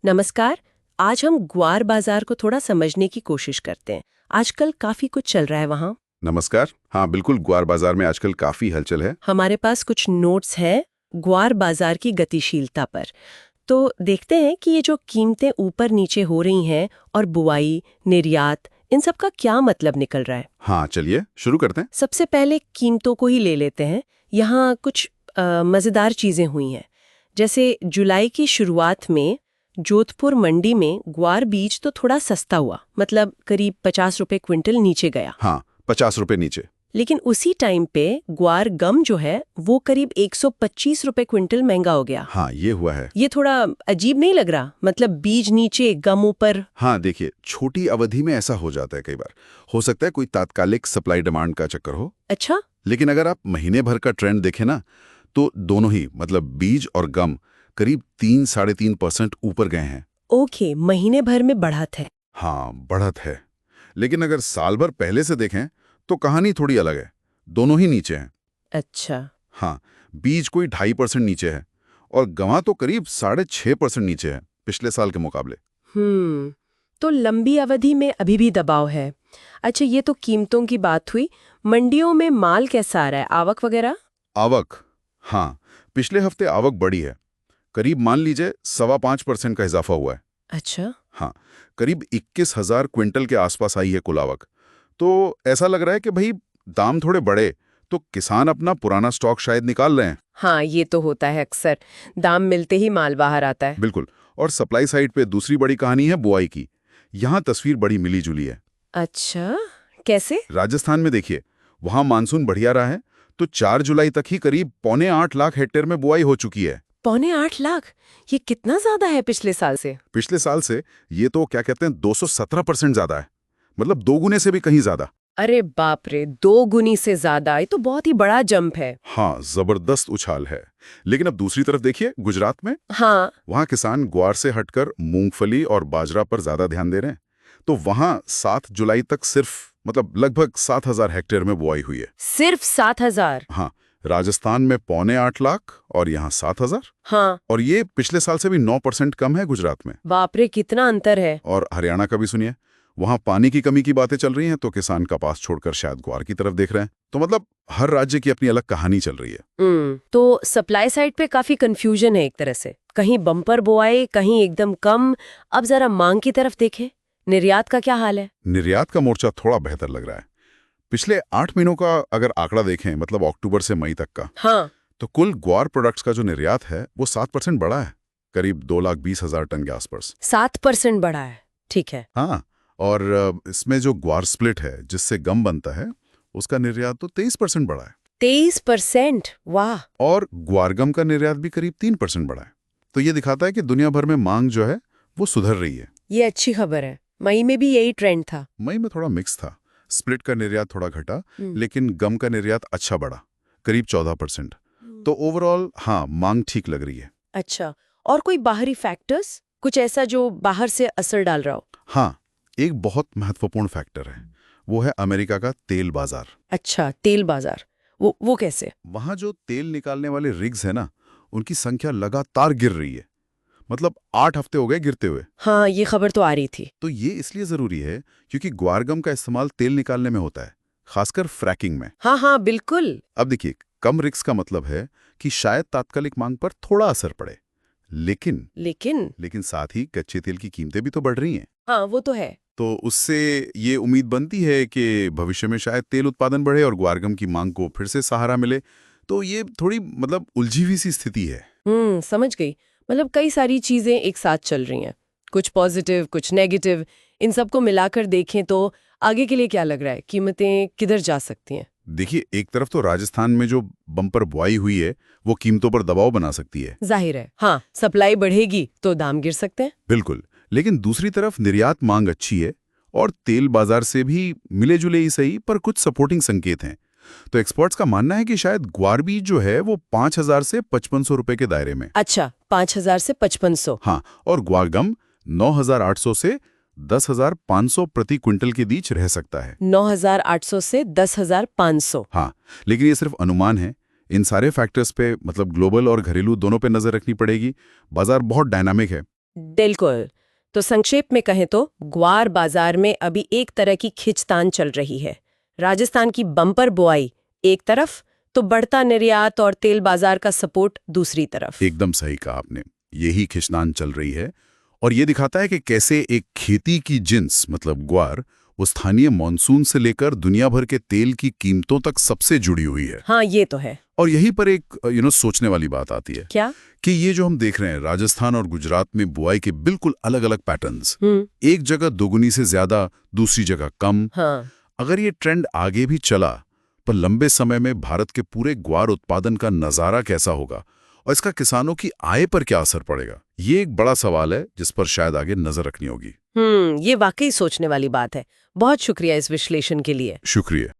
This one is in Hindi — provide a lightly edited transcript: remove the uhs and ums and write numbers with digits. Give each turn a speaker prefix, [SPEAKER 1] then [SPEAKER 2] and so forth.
[SPEAKER 1] नमस्कार। आज हम ग्वार बाजार को थोड़ा समझने की कोशिश करते हैं। आजकल काफी कुछ चल रहा है वहाँ।
[SPEAKER 2] नमस्कार। हाँ बिल्कुल, ग्वार बाजार में आजकल काफी हलचल है।
[SPEAKER 1] हमारे पास कुछ नोट्स हैं ग्वार बाजार की गतिशीलता पर। तो देखते हैं कि ये जो कीमतें ऊपर नीचे हो रही हैं और बुआई, निर्यात, इन सब का क्या मतलब निकल रहा है।
[SPEAKER 2] हाँ चलिए शुरू करते हैं।
[SPEAKER 1] सबसे पहले कीमतों को ही ले लेते हैं। यहाँ कुछ मजेदार चीजें हुई हैं। जैसे जुलाई की शुरुआत में जोधपुर मंडी में ग्वार बीज तो थोड़ा सस्ता हुआ, मतलब करीब 50 रुपए क्विंटल नीचे गया।
[SPEAKER 2] हाँ 50 रुपए नीचे।
[SPEAKER 1] लेकिन उसी टाइम पे ग्वार गम जो है वो करीब 125 रुपए क्विंटल महंगा हो गया।
[SPEAKER 2] हाँ ये हुआ है।
[SPEAKER 1] ये थोड़ा अजीब नहीं लग रहा? मतलब बीज नीचे गम ऊपर।
[SPEAKER 2] हाँ देखिए, छोटी अवधि में ऐसा हो जाता है कई बार। हो सकता है कोई तात्कालिक सप्लाई डिमांड का चक्कर हो।
[SPEAKER 1] अच्छा।
[SPEAKER 2] लेकिन अगर आप महीने भर का ट्रेंड देखें ना, तो दोनों ही मतलब बीज और गम करीब 3-3.5% ऊपर गए हैं।
[SPEAKER 1] ओके, महीने भर में बढ़त है।
[SPEAKER 2] हाँ बढ़त है। लेकिन अगर साल भर पहले से देखें तो कहानी थोड़ी अलग है। दोनों ही नीचे हैं।
[SPEAKER 1] अच्छा।
[SPEAKER 2] हाँ, बीज कोई 2.5% नीचे है और गंवा तो करीब 6.5% नीचे है पिछले साल के मुकाबले।
[SPEAKER 1] तो लंबी अवधि में अभी भी दबाव है। अच्छा, ये तो कीमतों की बात हुई। मंडियों में माल कैसा आ रहा है, आवक वगैरह?
[SPEAKER 2] आवक, हाँ पिछले हफ्ते आवक बढ़ी है। करीब मान लीजिए 5.25% का इजाफा हुआ है।
[SPEAKER 1] अच्छा।
[SPEAKER 2] हाँ, करीब 21,000 क्विंटल के आसपास आई है कुल आवक। तो ऐसा लग रहा है कि भाई दाम थोड़े बढ़े तो किसान अपना पुराना स्टॉक शायद निकाल रहे हैं।
[SPEAKER 1] हाँ, ये तो होता है अक्सर। दाम मिलते ही माल बाहर आता है।
[SPEAKER 2] बिल्कुल। और सप्लाई साइड पे दूसरी बड़ी कहानी है बुआई की। यहाँ तस्वीर बड़ी मिली जुली है।
[SPEAKER 1] अच्छा, कैसे?
[SPEAKER 2] राजस्थान में देखिए, वहां मानसून बढ़िया रहा है, तो 4 जुलाई तक ही करीब 7.25 लाख हेक्टेयर में बुआई हो चुकी है।
[SPEAKER 1] 7.25 लाख? ये कितना ज्यादा है पिछले साल से?
[SPEAKER 2] पिछले साल से ये तो क्या कहते हैं 217% ज्यादा है। मतलब 2 गुने से भी कहीं ज्यादा।
[SPEAKER 1] अरे बाप रे, 2 गुनी से ज्यादा! ये तो बहुत ही बड़ा जंप है।
[SPEAKER 2] हाँ जबरदस्त उछाल है। लेकिन अब दूसरी तरफ देखिए, गुजरात में
[SPEAKER 1] हाँ।
[SPEAKER 2] वहां किसान ग्वार से हटकर मूंगफली और बाजरा पर ज्यादा ध्यान दे रहे हैं। तो वहां 7 जुलाई तक सिर्फ मतलब लगभग 7,000 हेक्टेयर में बुआई हुई है।
[SPEAKER 1] सिर्फ 7,000?
[SPEAKER 2] हाँ, राजस्थान में 7.25 लाख और यहाँ 7,000।
[SPEAKER 1] हाँ।
[SPEAKER 2] और ये पिछले साल से भी 9% कम है गुजरात में।
[SPEAKER 1] बाप रे, कितना अंतर है।
[SPEAKER 2] और हरियाणा का भी सुनिए, वहां पानी की कमी की बातें चल रही हैं तो किसान कपास छोड़कर शायद ग्वार की तरफ देख रहे हैं। तो मतलब हर राज्य की अपनी अलग कहानी चल रही है।
[SPEAKER 1] तो सप्लाई साइड पे काफी कंफ्यूजन है एक तरह से। कहीं बम्पर बुआई, कहीं एकदम कम। अब जरा मांग की तरफ देखें। निर्यात का क्या हाल है?
[SPEAKER 2] निर्यात का मोर्चा थोड़ा बेहतर लग रहा है। पिछले 8 महीनों का अगर आंकड़ा देखें, मतलब अक्टूबर से मई तक का,
[SPEAKER 1] हाँ।
[SPEAKER 2] तो कुल ग्वार प्रोडक्ट्स का जो निर्यात है वो 7% बढ़ा है, करीब 2,20,000 टन के आसपास।
[SPEAKER 1] 7% बढ़ा है? ठीक है।
[SPEAKER 2] हाँ, और इसमें जो ग्वार स्प्लिट है जिससे गम बनता है, उसका निर्यात तो 23% बढ़ा है।
[SPEAKER 1] 23%? वाह!
[SPEAKER 2] और ग्वारगम का निर्यात भी करीब 3% बढ़ा है। तो ये दिखाता है कि दुनिया भर में मांग जो है वो सुधर रही है।
[SPEAKER 1] ये अच्छी खबर है। मई में भी यही ट्रेंड था।
[SPEAKER 2] मई में थोड़ा मिक्स था। स्प्लिट का निर्यात थोड़ा घटा, लेकिन गम का निर्यात अच्छा बढ़ा, करीब 14%। तो ओवरऑल हाँ, मांग ठीक लग रही है।
[SPEAKER 1] अच्छा, और कोई बाहरी फैक्टर्स, कुछ ऐसा जो बाहर से असर डाल रहा हो?
[SPEAKER 2] हाँ, एक बहुत महत्वपूर्ण फैक्टर है, वो है अमेरिका का तेल बाजार।
[SPEAKER 1] अच्छा, तेल बाजार। वो कैसे?
[SPEAKER 2] वहां जो तेल निकालने वाले रिग्स है ना, उनकी संख्या लगातार गिर रही है। मतलब 8 हफ्ते हो गए गिरते हुए।
[SPEAKER 1] हाँ, ये खबर तो आ रही थी।
[SPEAKER 2] तो ये इसलिए जरूरी है क्योंकि ग्वारगम का इस्तेमाल तेल निकालने में होता है, खासकर फ्रैकिंग में।
[SPEAKER 1] हाँ हाँ, बिल्कुल।
[SPEAKER 2] अब देखिए, कम रिस्क का मतलब है कि शायद तात्कालिक मांग पर थोड़ा असर पड़े, लेकिन लेकिन साथ ही कच्चे तेल की कीमतें भी तो बढ़ रही हैं।
[SPEAKER 1] हाँ, वो तो है।
[SPEAKER 2] तो उससे ये उम्मीद बनती है कि भविष्य में शायद तेल उत्पादन बढ़े और ग्वारगम की मांग को फिर से सहारा मिले। तो ये थोड़ी मतलब उलझी हुई सी स्थिति है।
[SPEAKER 1] समझ गई। मतलब कई सारी चीजें एक साथ चल रही हैं, कुछ पॉजिटिव, कुछ नेगेटिव। इन सबको मिलाकर देखें तो आगे के लिए क्या लग रहा है, कीमतें किधर जा सकती हैं?
[SPEAKER 2] देखिए, एक तरफ तो राजस्थान में जो बम्पर बुआई हुई है वो कीमतों पर दबाव बना सकती है।
[SPEAKER 1] जाहिर है। हाँ, सप्लाई बढ़ेगी तो दाम गिर सकते हैं।
[SPEAKER 2] बिल्कुल। लेकिन दूसरी तरफ निर्यात मांग अच्छी है और तेल बाजार से भी मिले जुले ही सही पर कुछ सपोर्टिंग संकेत हैं। तो एक्सपर्ट्स का मानना है कि शायद ग्वार बीज जो है वो 5,000 से 5,500 रुपए के दायरे में।
[SPEAKER 1] अच्छा, 5,000 से 5,500।
[SPEAKER 2] हाँ, और ग्वारगम 9,800 से 10,500 प्रति क्विंटल के बीच रह सकता है।
[SPEAKER 1] 9,800 से 10,500।
[SPEAKER 2] हाँ, लेकिन ये सिर्फ अनुमान है। इन सारे फैक्टर्स पे मतलब ग्लोबल और घरेलू दोनों पे नजर रखनी पड़ेगी। बाजार बहुत डायनामिक है।
[SPEAKER 1] बिल्कुल। तो संक्षेप में कहें तो ग्वार बाजार में अभी एक तरह की खिंचतान चल रही है। राजस्थान की बम्पर बुआई एक तरफ, तो बढ़ता निर्यात और तेल बाजार का सपोर्ट दूसरी तरफ।
[SPEAKER 2] एकदम सही कहा आपने। यही खिंचतान चल रही है और ये दिखाता है कि कैसे एक खेती की जिन्स मतलब ग्वार वो स्थानीय मॉनसून से लेकर दुनिया भर के तेल की कीमतों तक सबसे जुड़ी हुई है।
[SPEAKER 1] हाँ, ये तो है।
[SPEAKER 2] और यहीं पर एक सोचने वाली बात आती है।
[SPEAKER 1] क्या?
[SPEAKER 2] कि ये जो हम देख रहे हैं राजस्थान और गुजरात में बुआई के बिल्कुल अलग-अलग पैटर्न्स, एक जगह दोगुनी से ज्यादा, दूसरी जगह कम।
[SPEAKER 1] हाँ।
[SPEAKER 2] अगर ये ट्रेंड आगे भी चला पर लंबे समय में भारत के पूरे ग्वार उत्पादन का नजारा कैसा होगा और इसका किसानों की आय पर क्या असर पड़ेगा, ये एक बड़ा सवाल है जिस पर शायद आगे नजर रखनी होगी।
[SPEAKER 1] ये वाकई सोचने वाली बात है। बहुत शुक्रिया इस विश्लेषण के लिए।
[SPEAKER 2] शुक्रिया।